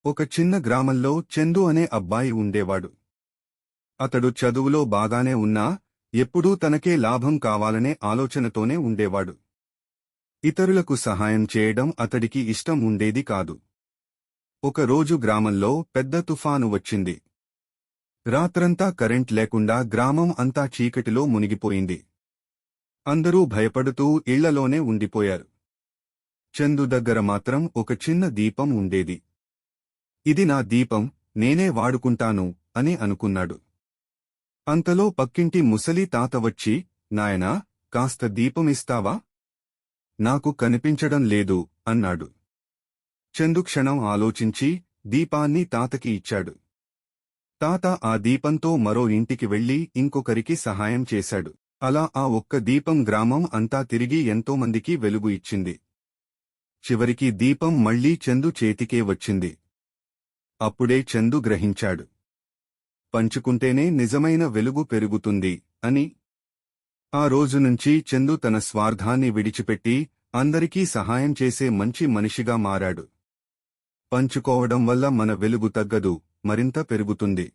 ఒక చిన్న గ్రామంలో చందు అనే అబ్బాయి ఉండేవాడు. అతడు చదువులో బాగానే ఉన్నా ఎప్పుడూ తనకే లాభం కావాలనే ఆలోచనతోనే ఉండేవాడు. ఇతరులకు సహాయం చేయడం అతడికి ఇష్టం ఉండేది కాదు. ఒకరోజు గ్రామంలో పెద్ద తుఫాను వచ్చింది. రాత్రంతా కరెంట్ లేకుండా గ్రామం అంతా చీకటిలో మునిగిపోయింది. అందరూ భయపడుతూ ఇళ్లలోనే ఉండిపోయారు. చందు దగ్గర మాత్రం ఒక చిన్న దీపం ఉండేది. ఇది నా దీపం, నేనే వాడుకుంటాను అని అనుకున్నాడు. అంతలో పక్కింటి ముసలి తాత వచ్చి, నాయనా, కాస్త దీపమిస్తావా? నాకు కనిపించడం లేదు అన్నాడు. చందు క్షణం ఆలోచించి దీపాన్ని తాతకి ఇచ్చాడు. తాత ఆ దీపంతో మరో ఇంటికి వెళ్లి ఇంకొకరికి సహాయం చేశాడు. అలా ఆ ఒక్క దీపం గ్రామం అంతా తిరిగి ఎంతోమందికి వెలుగు ఇచ్చింది. చివరికి దీపం మళ్లీ చందు చేతికే వచ్చింది. అప్పుడే చందు గ్రహించాడు, పంచుకుంటేనే నిజమైన వెలుగు పెరుగుతుంది అని. ఆ రోజునుంచి చందు తన స్వార్థాన్ని విడిచిపెట్టి అందరికీ సహాయం చేసే మంచి మనిషిగా మారాడు. పంచుకోవడం వల్ల మన వెలుగు తగ్గదు, మరింత పెరుగుతుంది.